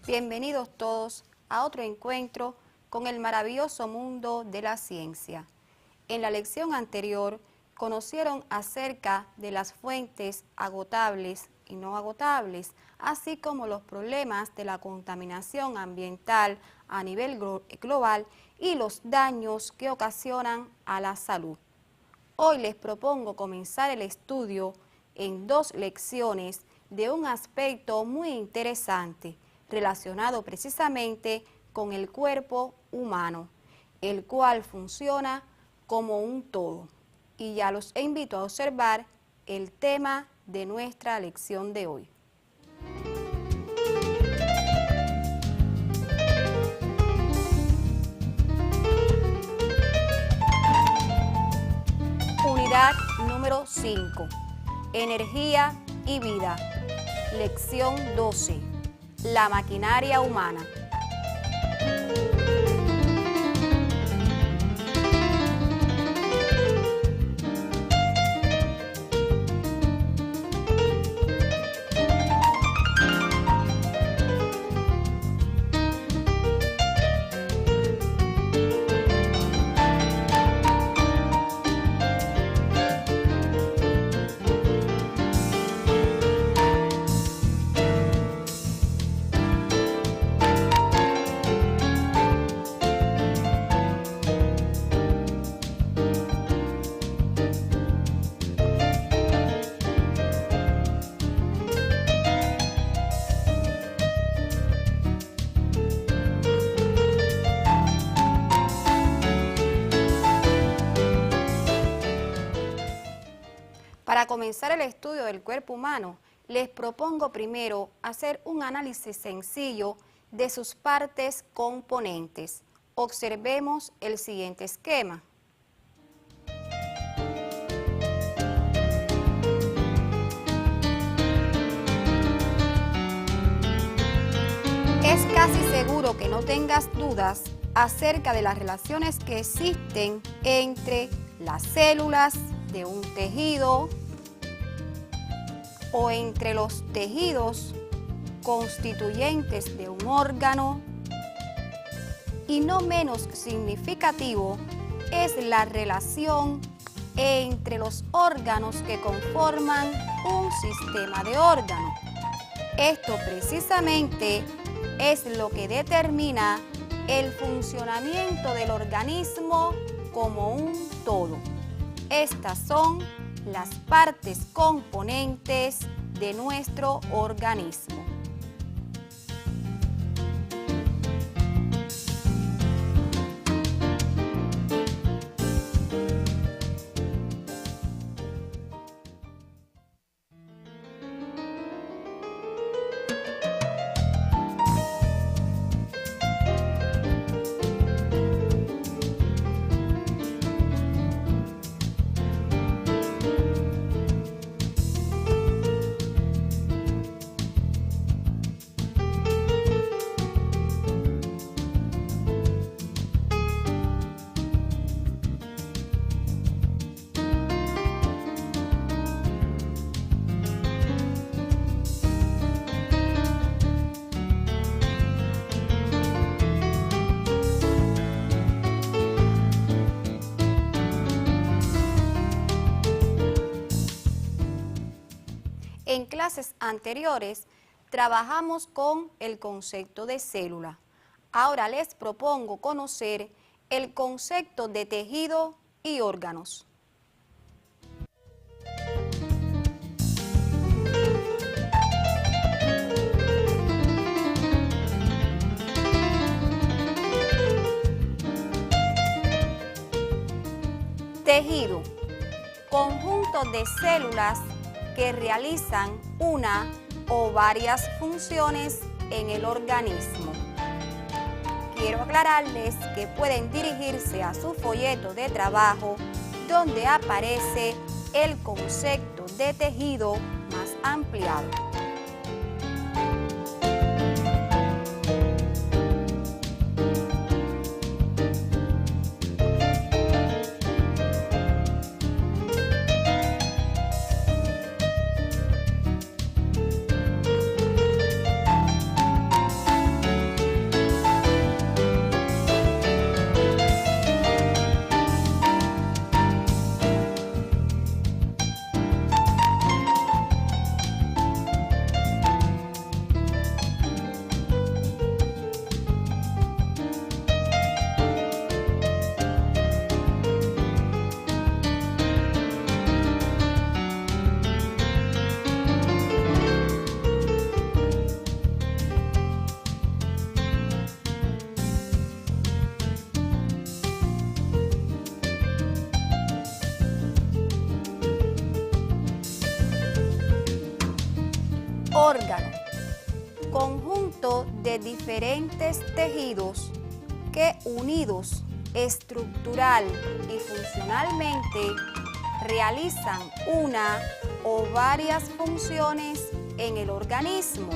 Bienvenidos todos a otro encuentro con el maravilloso mundo de la ciencia. En la lección anterior conocieron acerca de las fuentes agotables y no agotables, así como los problemas de la contaminación ambiental a nivel global y los daños que ocasionan a la salud. Hoy les propongo comenzar el estudio en 2 lecciones de un aspecto muy interesante, relacionado precisamente con el cuerpo humano, el cual funciona como un todo. Y ya los invito a observar el tema de nuestra lección de hoy. Unidad número 5. Energía y vida. Lección 12. La maquinaria humana. Para comenzar el estudio del cuerpo humano, les propongo primero hacer un análisis sencillo de sus partes componentes. Observemos el siguiente esquema. Es casi seguro que no tengas dudas acerca de las relaciones que existen entre las células de un tejido o entre los tejidos constituyentes de un órgano, y no menos significativo es la relación entre los órganos que conforman un sistema de órganos. Esto precisamente es lo que determina el funcionamiento del organismo como un todo. Estas son las partes componentes de nuestro organismo. En clases anteriores trabajamos con el concepto de célula. Ahora les propongo conocer el concepto de tejido y órganos. Tejido, conjunto de células que realizan una o varias funciones en el organismo. quiero aclararles que pueden dirigirse a su folleto de trabajo donde aparece el concepto de tejido más ampliado. Órgano, conjunto de diferentes tejidos que unidos estructural y funcionalmente realizan una o varias funciones en el organismo.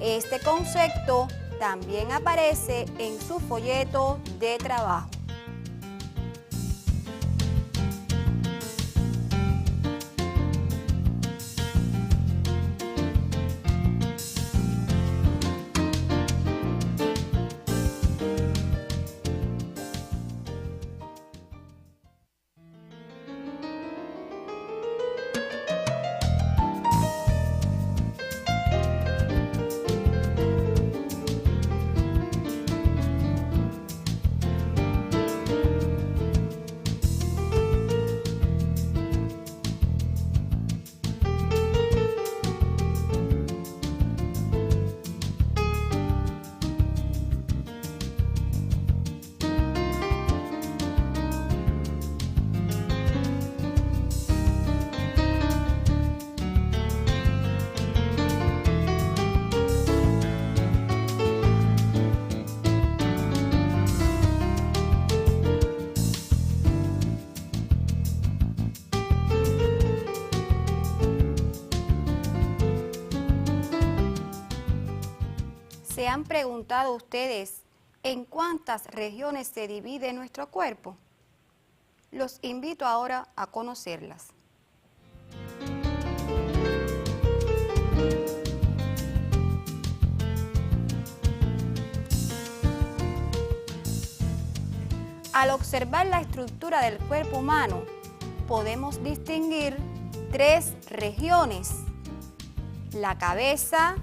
Este concepto también aparece en su folleto de trabajo. ¿Se han preguntado ustedes en cuántas regiones se divide nuestro cuerpo? Los invito ahora a conocerlas. Al observar la estructura del cuerpo humano, podemos distinguir tres regiones: la cabeza,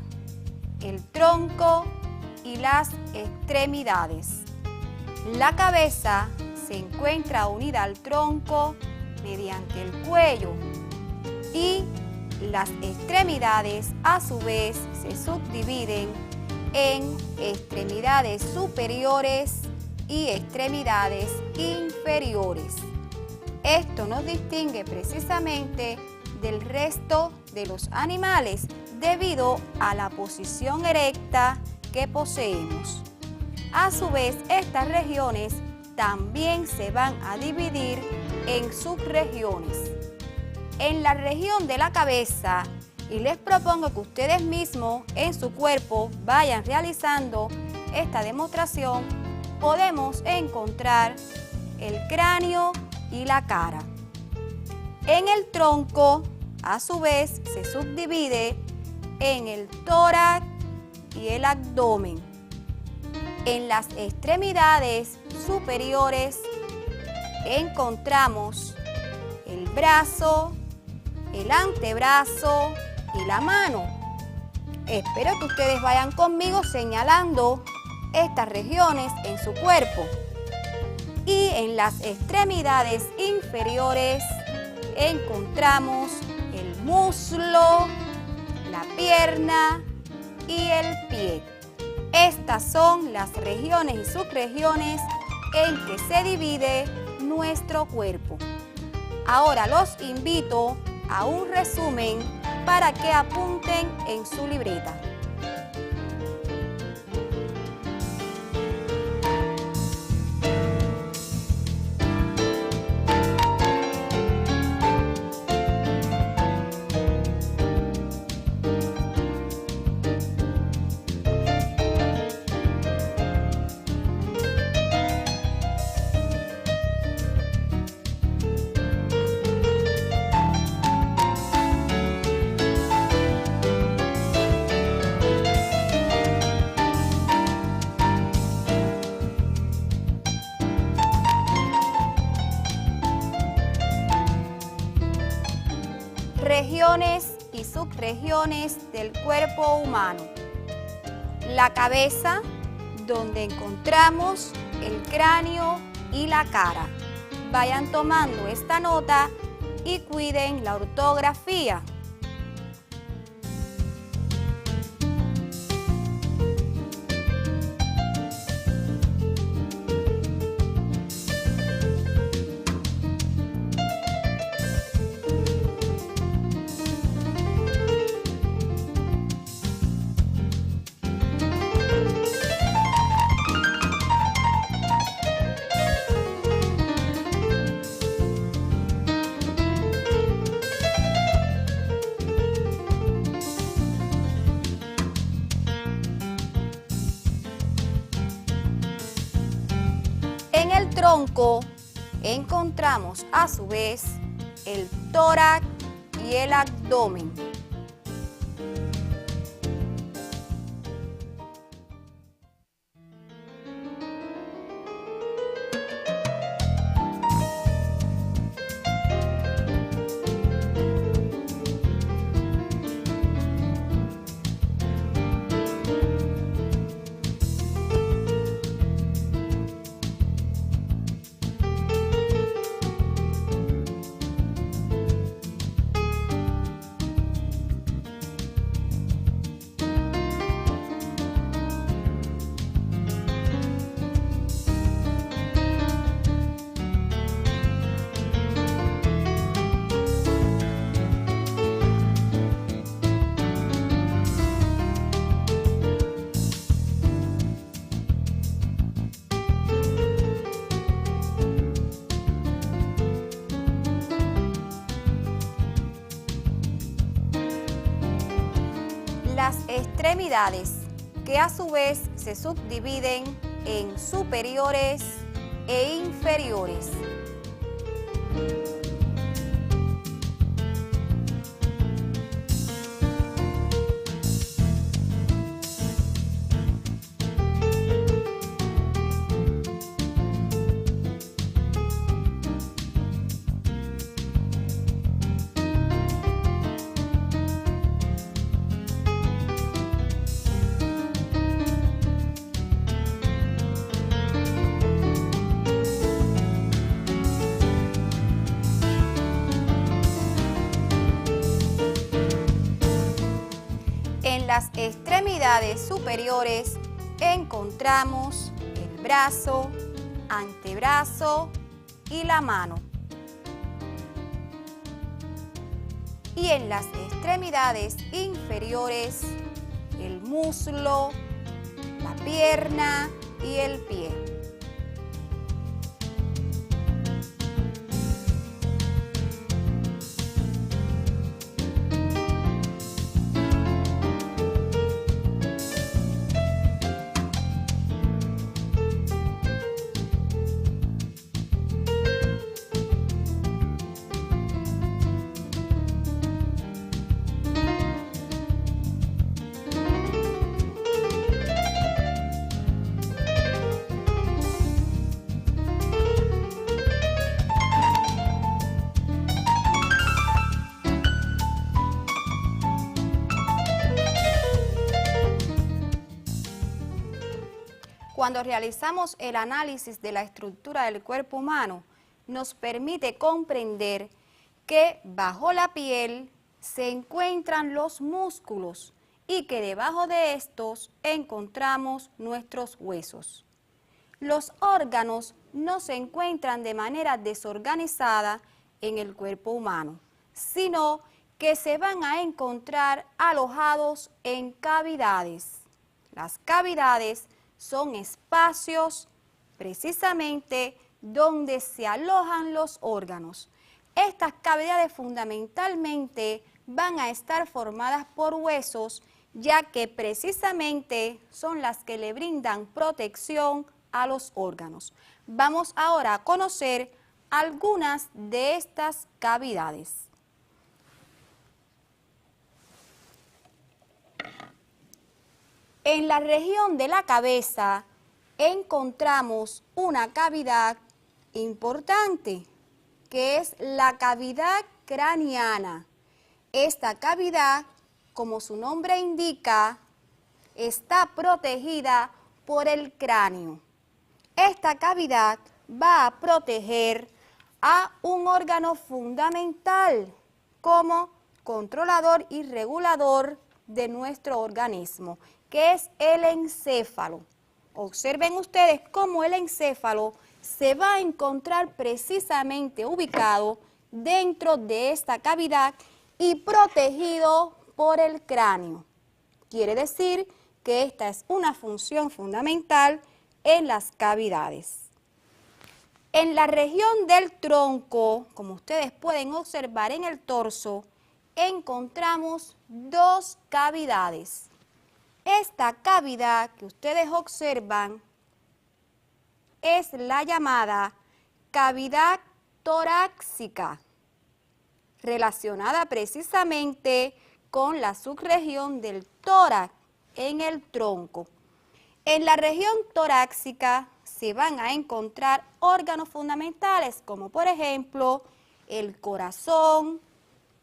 el tronco y las extremidades. La cabeza se encuentra unida al tronco mediante el cuello y las extremidades a su vez se subdividen en extremidades superiores y extremidades inferiores. Esto nos distingue precisamente del resto de los animales debido a la posición erecta que poseemos. A su vez, estas regiones también se van a dividir en subregiones. En la región de la cabeza, y les propongo que ustedes mismos en su cuerpo vayan realizando esta demostración, podemos encontrar el cráneo y la cara. En el tronco, a su vez, se subdivide en el tórax y el abdomen. En las extremidades superiores encontramos el brazo, el antebrazo y la mano. Espero que ustedes vayan conmigo señalando estas regiones en su cuerpo. Y en las extremidades inferiores encontramos el muslo, la pierna y el pie. Estas son las regiones y subregiones en que se divide nuestro cuerpo. Ahora los invito a un resumen para que apunten en su libreta. regiones y subregiones del cuerpo humano. La cabeza, donde encontramos el cráneo y la cara. Vayan tomando esta nota y cuiden la ortografía. En el tronco encontramos a su vez el tórax y el abdomen. Las extremidades, que a su vez se subdividen en superiores e inferiores. En las extremidades superiores encontramos el brazo, antebrazo y la mano. Y en las extremidades inferiores, el muslo, la pierna y el pie. Cuando realizamos el análisis de la estructura del cuerpo humano, nos permite comprender que bajo la piel se encuentran los músculos y que debajo de estos encontramos nuestros huesos. Los órganos no se encuentran de manera desorganizada en el cuerpo humano, sino que se van a encontrar alojados en cavidades. Las cavidades son espacios precisamente donde se alojan los órganos. Estas cavidades fundamentalmente van a estar formadas por huesos, ya que precisamente son las que le brindan protección a los órganos. Vamos ahora a conocer algunas de estas cavidades. En la región de la cabeza encontramos una cavidad importante, que es la cavidad craneana. Esta cavidad, como su nombre indica, está protegida por el cráneo. Esta cavidad va a proteger a un órgano fundamental como controlador y regulador de nuestro organismo, que es el encéfalo. Observen ustedes cómo el encéfalo se va a encontrar precisamente ubicado dentro de esta cavidad y protegido por el cráneo. Quiere decir que esta es una función fundamental en las cavidades. En la región del tronco, como ustedes pueden observar en el torso, encontramos dos cavidades. Esta cavidad que ustedes observan es la llamada cavidad torácica, relacionada precisamente con la subregión del tórax en el tronco. En la región torácica se van a encontrar órganos fundamentales como por ejemplo el corazón,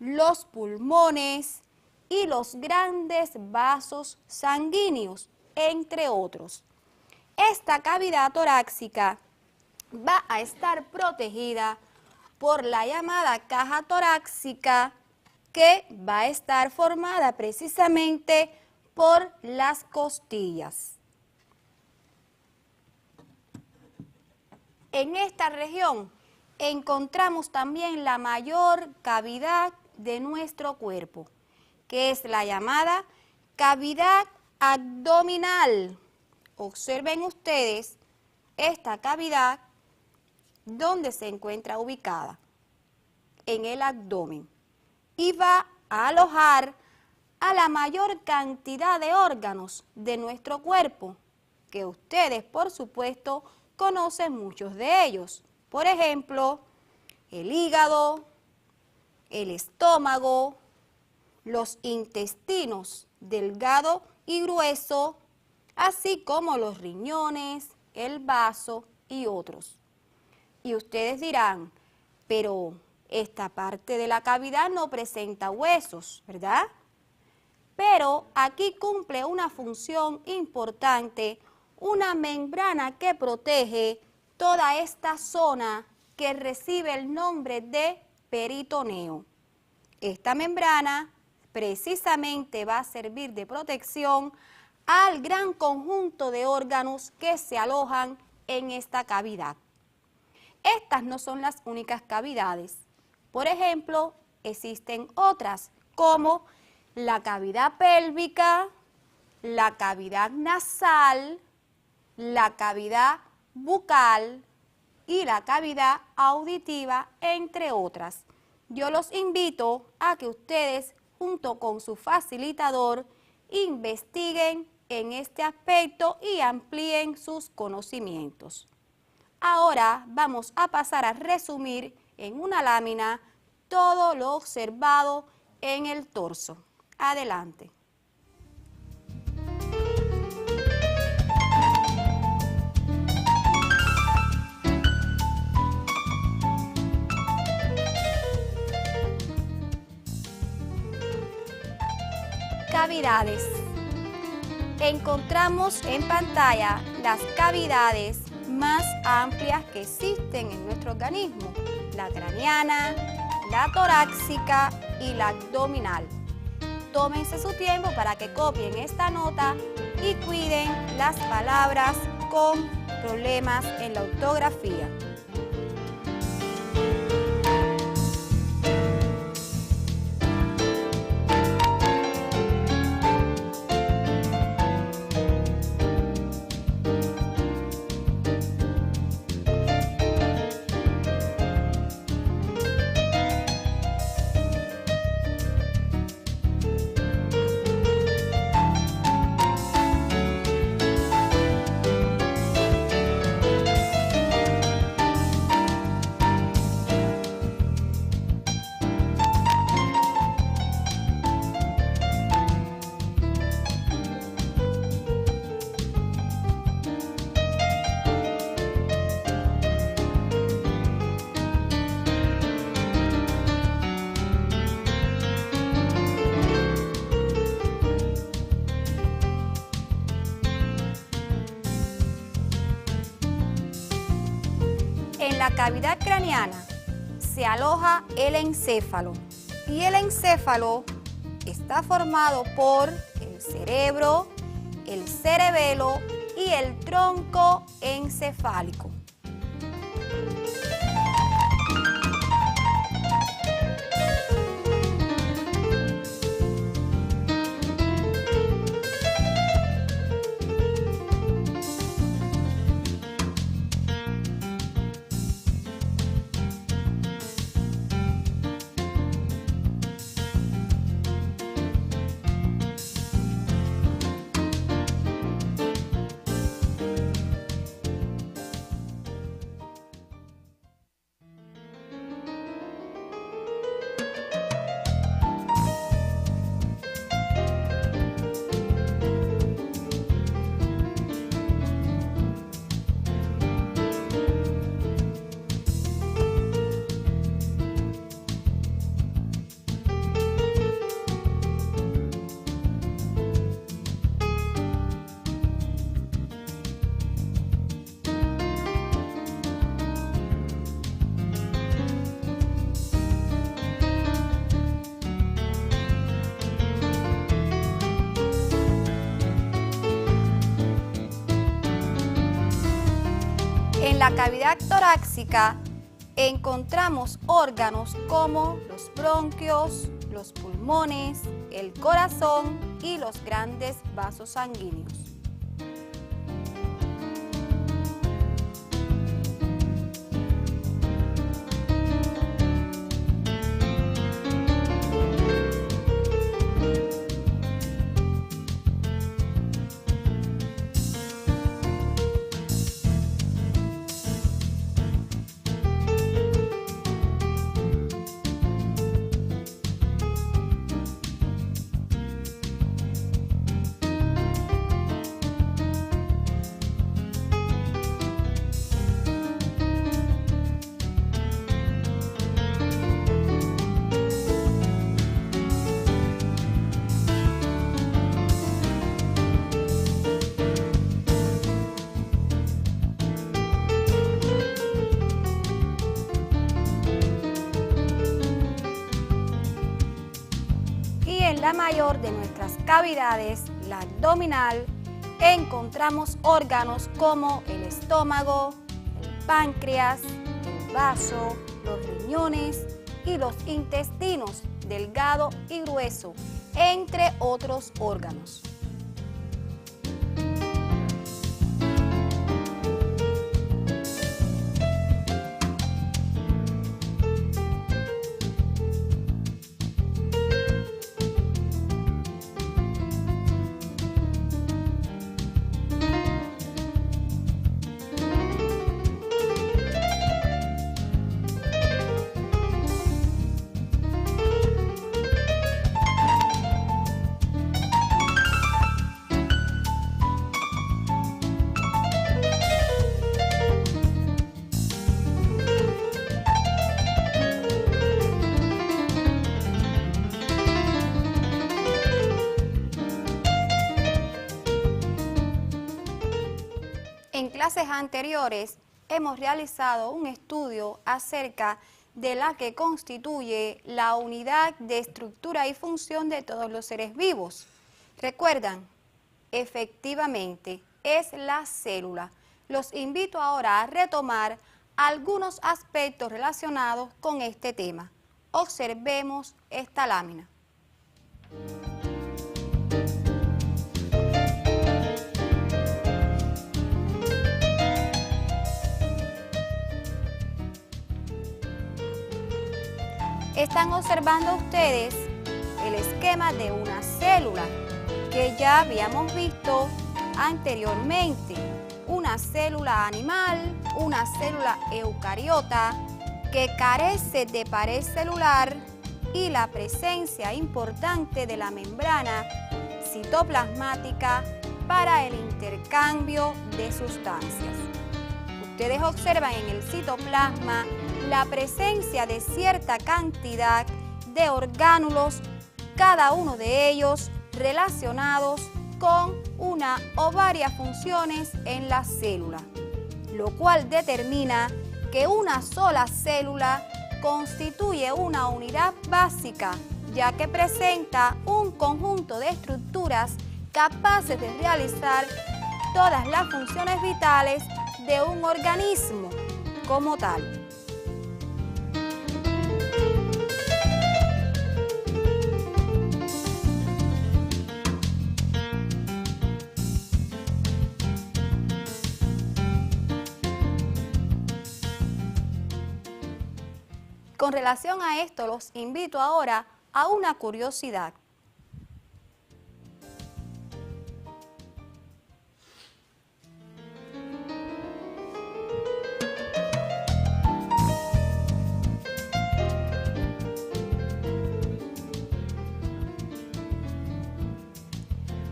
los pulmones y los grandes vasos sanguíneos, entre otros. Esta cavidad torácica va a estar protegida por la llamada caja torácica, que va a estar formada precisamente por las costillas. En esta región encontramos también la mayor cavidad de nuestro cuerpo, que es la llamada cavidad abdominal. Observen ustedes esta cavidad donde se encuentra ubicada en el abdomen y va a alojar a la mayor cantidad de órganos de nuestro cuerpo, que ustedes por supuesto conocen muchos de ellos. Por ejemplo, el hígado, el estómago, los intestinos delgado y grueso, así como los riñones, el vaso y otros. Y ustedes dirán, pero esta parte de la cavidad no presenta huesos, ¿verdad? Pero aquí cumple una función importante, una membrana que protege toda esta zona que recibe el nombre de peritoneo. Esta membrana precisamente va a servir de protección al gran conjunto de órganos que se alojan en esta cavidad. Estas no son las únicas cavidades. Por ejemplo, existen otras como la cavidad pélvica, la cavidad nasal, la cavidad bucal y la cavidad auditiva, entre otras. Yo los invito a que ustedes, junto con su facilitador, investiguen en este aspecto y amplíen sus conocimientos. Ahora vamos a pasar a resumir en una lámina todo lo observado en el torso. Adelante. Cavidades. Encontramos en pantalla las cavidades más amplias que existen en nuestro organismo: la craneana, la torácica y la abdominal. Tómense su tiempo para que copien esta nota y cuiden las palabras con problemas en la ortografía. la cavidad craneana se aloja el encéfalo y el encéfalo está formado por el cerebro, el cerebelo y el tronco encefálico. En la cavidad torácica encontramos órganos como los bronquios, los pulmones, el corazón y los grandes vasos sanguíneos. En la mayor de nuestras cavidades, la abdominal, encontramos órganos como el estómago, el páncreas, el vaso, los riñones y los intestinos delgado y grueso, entre otros órganos. En clases anteriores hemos realizado un estudio acerca de la que constituye la unidad de estructura y función de todos los seres vivos. ¿Recuerdan? Efectivamente, es la célula. Los invito ahora a retomar algunos aspectos relacionados con este tema. Observemos esta lámina. Están observando ustedes el esquema de una célula que ya habíamos visto anteriormente. Una célula animal, una célula eucariota que carece de pared celular y la presencia importante de la membrana citoplasmática para el intercambio de sustancias. Ustedes observan en el citoplasma la presencia de cierta cantidad de orgánulos, cada uno de ellos relacionados con una o varias funciones en la célula, lo cual determina que una sola célula constituye una unidad básica, ya que presenta un conjunto de estructuras capaces de realizar todas las funciones vitales de un organismo como tal. Con relación a esto, los invito ahora a una curiosidad.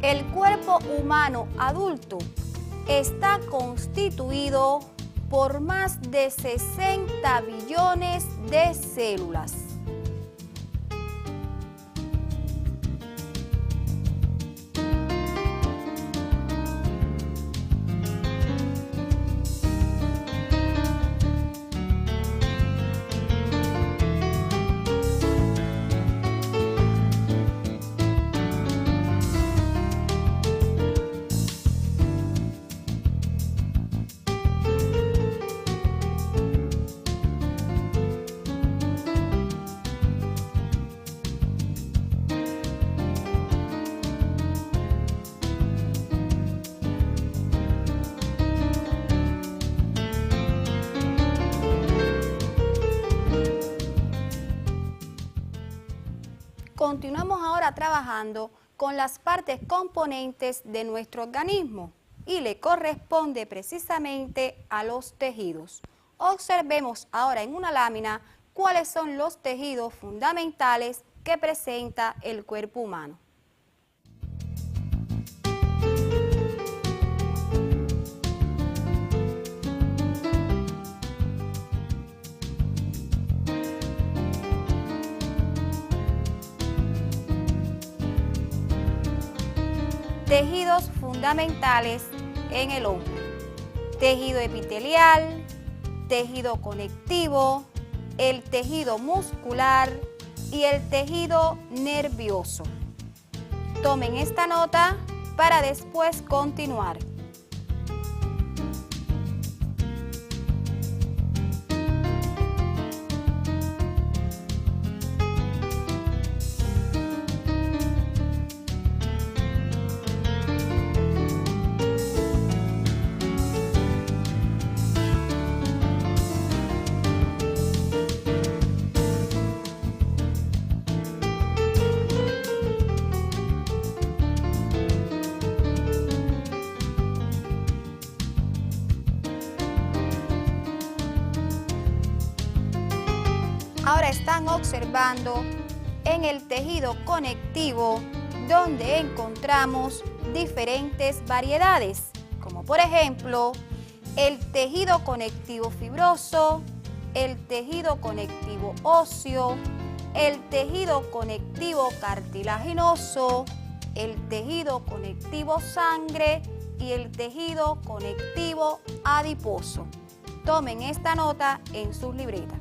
El cuerpo humano adulto está constituido por más de 60 billones de células. Continuamos ahora trabajando con las partes componentes de nuestro organismo y le corresponde precisamente a los tejidos. Observemos ahora en una lámina cuáles son los tejidos fundamentales que presenta el cuerpo humano. Tejidos fundamentales en el hombre: tejido epitelial, tejido conectivo, el tejido muscular y el tejido nervioso. Tomen esta nota para después continuar. Ahora están observando en el tejido conectivo, donde encontramos diferentes variedades, como por ejemplo el tejido conectivo fibroso, el tejido conectivo óseo, el tejido conectivo cartilaginoso, el tejido conectivo sangre y el tejido conectivo adiposo. Tomen esta nota en sus libretas.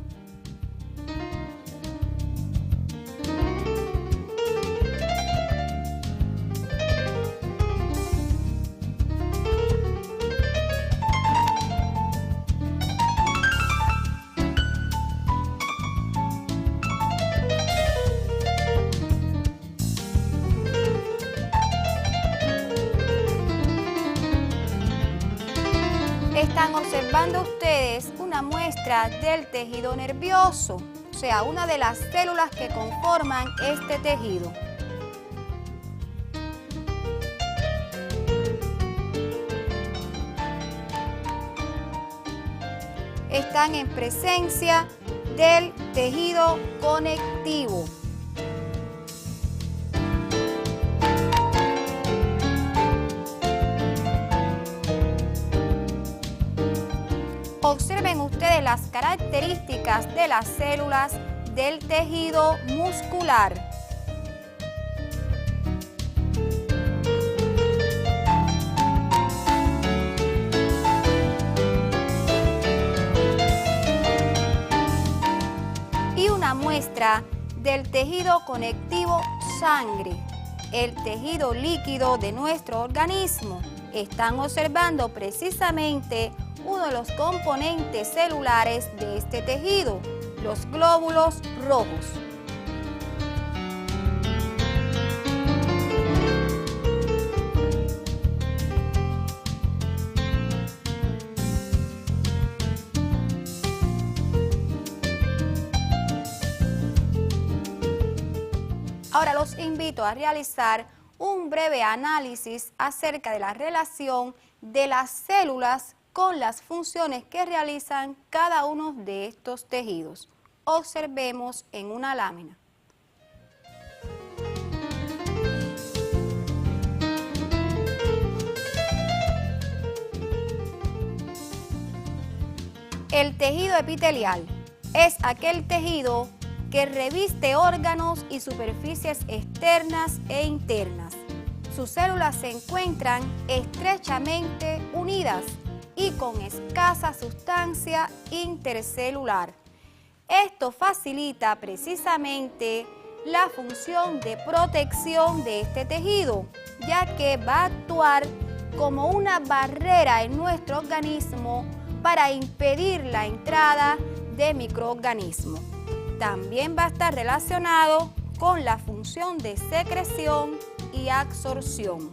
Están observando ustedes una muestra del tejido nervioso, o sea, una de las células que conforman este tejido. Están en presencia del tejido conectivo. Observen ustedes las características de las células del tejido muscular. y una muestra del tejido conectivo sangre, el tejido líquido de nuestro organismo. Están observando precisamente uno de los componentes celulares de este tejido, los glóbulos rojos. Ahora los invito a realizar un breve análisis acerca de la relación de las células con las funciones que realizan cada uno de estos tejidos. Observemos en una lámina. El tejido epitelial es aquel tejido que reviste órganos y superficies externas e internas. Sus células se encuentran estrechamente unidas y con escasa sustancia intercelular. Esto facilita precisamente la función de protección de este tejido, ya que va a actuar como una barrera en nuestro organismo para impedir la entrada de microorganismos. También va a estar relacionado con la función de secreción y absorción.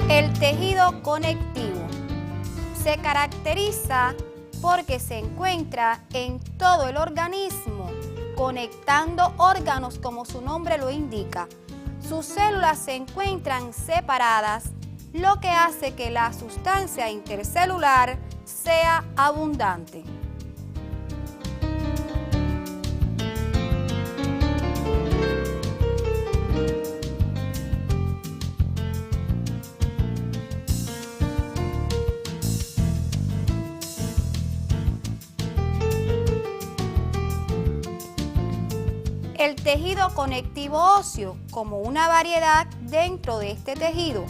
El tejido conectivo se caracteriza porque se encuentra en todo el organismo, conectando órganos como su nombre lo indica. Sus células se encuentran separadas, lo que hace que la sustancia intercelular sea abundante. El tejido conectivo óseo, como una variedad dentro de este tejido,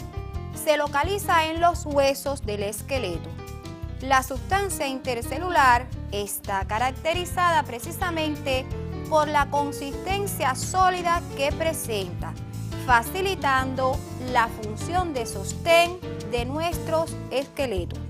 se localiza en los huesos del esqueleto. La sustancia intercelular está caracterizada precisamente por la consistencia sólida que presenta, facilitando la función de sostén de nuestros esqueletos.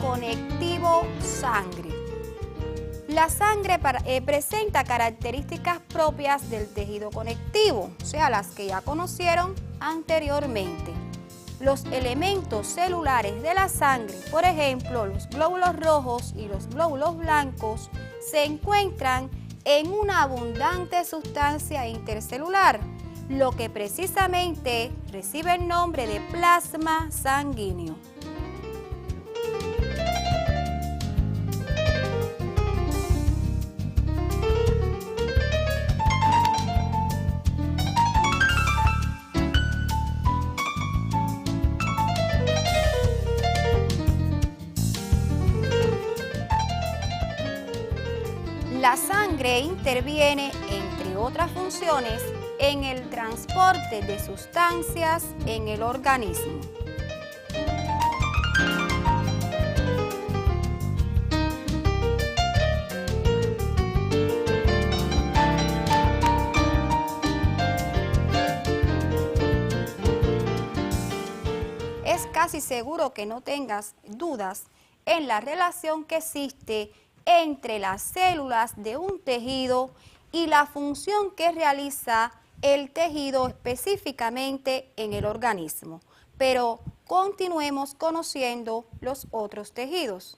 Conectivo sangre. La sangre presenta características propias del tejido conectivo, o sea, las que ya conocieron anteriormente. Los elementos celulares de la sangre, por ejemplo, los glóbulos rojos y los glóbulos blancos, se encuentran en una abundante sustancia intercelular, lo que precisamente recibe el nombre de plasma sanguíneo. La sangre interviene, entre otras funciones, en el transporte de sustancias en el organismo. Es casi seguro que no tengas dudas en la relación que existe entre las células de un tejido y la función que realiza el tejido específicamente en el organismo. Pero continuemos conociendo los otros tejidos.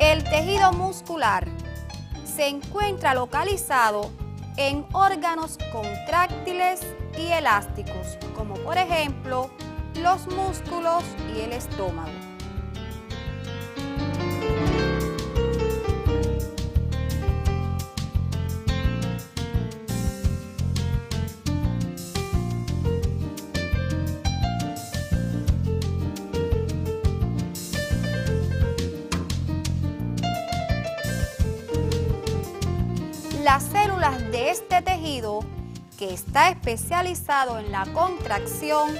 El tejido muscular se encuentra localizado en órganos contráctiles y elásticos, como por ejemplo los músculos y el estómago. Las células de este tejido, que está especializado en la contracción,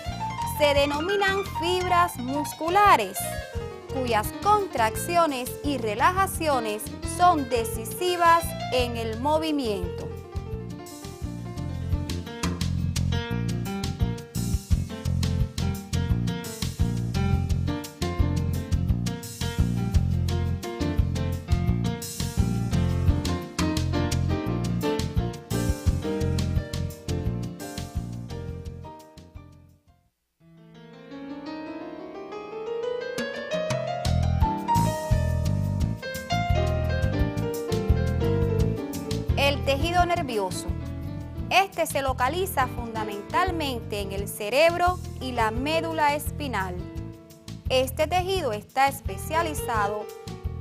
se denominan fibras musculares, cuyas contracciones y relajaciones son decisivas en el movimiento. El tejido nervioso. Este se localiza fundamentalmente en el cerebro y la médula espinal. Este tejido está especializado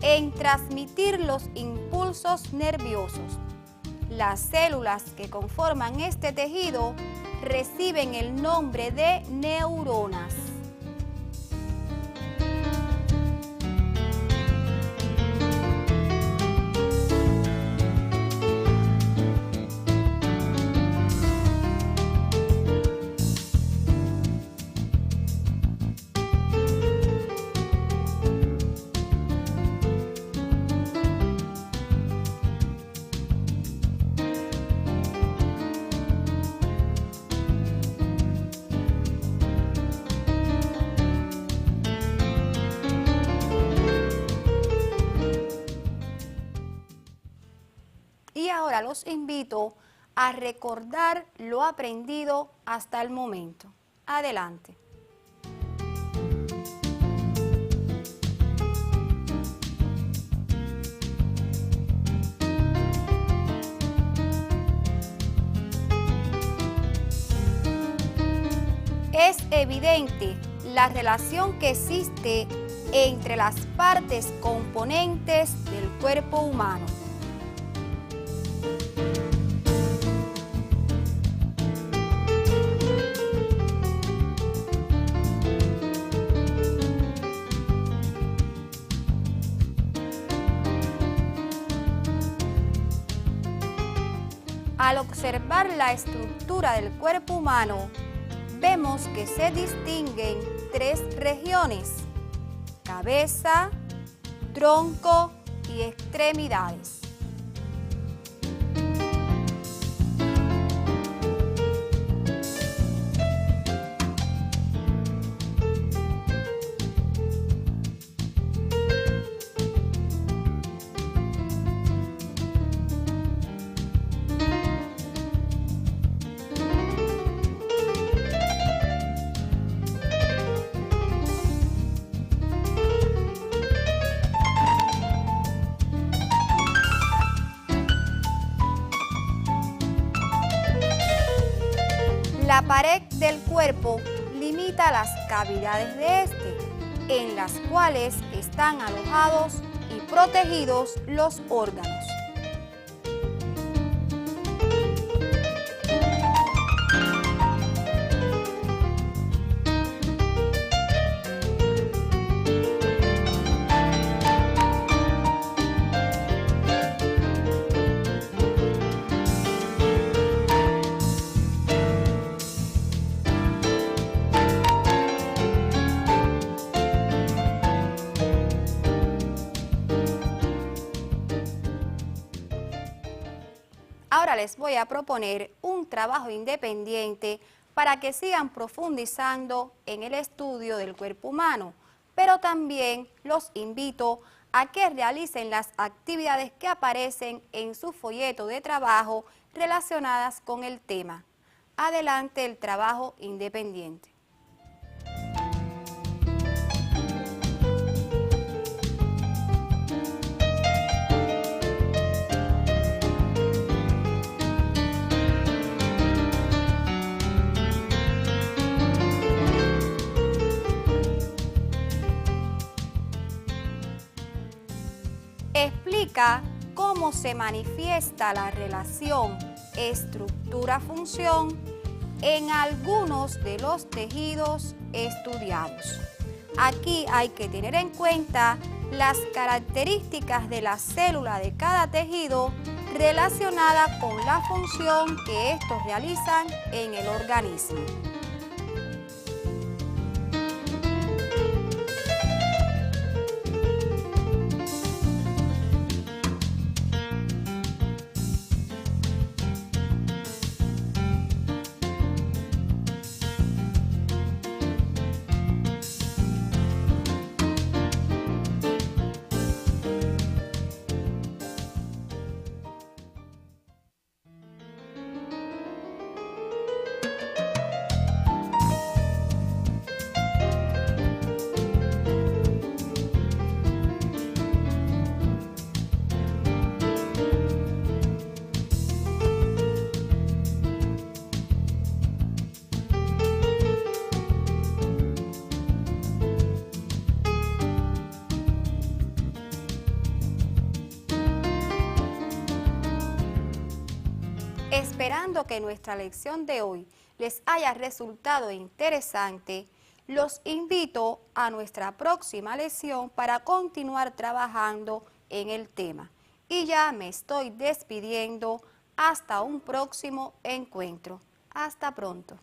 en transmitir los impulsos nerviosos. Las células que conforman este tejido reciben el nombre de neuronas. Y ahora los invito a recordar lo aprendido hasta el momento. Adelante. Es evidente la relación que existe entre las partes componentes del cuerpo humano. Al observar la estructura del cuerpo humano, vemos que se distinguen tres regiones: cabeza, tronco y extremidades. La pared del cuerpo limita las cavidades de este, en las cuales están alojados y protegidos los órganos. Ahora les voy a proponer un trabajo independiente para que sigan profundizando en el estudio del cuerpo humano, pero también los invito a que realicen las actividades que aparecen en su folleto de trabajo relacionadas con el tema. Adelante el trabajo independiente. explica cómo se manifiesta la relación estructura-función en algunos de los tejidos estudiados. Aquí hay que tener en cuenta las características de la célula de cada tejido relacionada con la función que estos realizan en el organismo. Esperando que nuestra lección de hoy les haya resultado interesante, los invito a nuestra próxima lección para continuar trabajando en el tema. Y ya me estoy despidiendo hasta un próximo encuentro. Hasta pronto.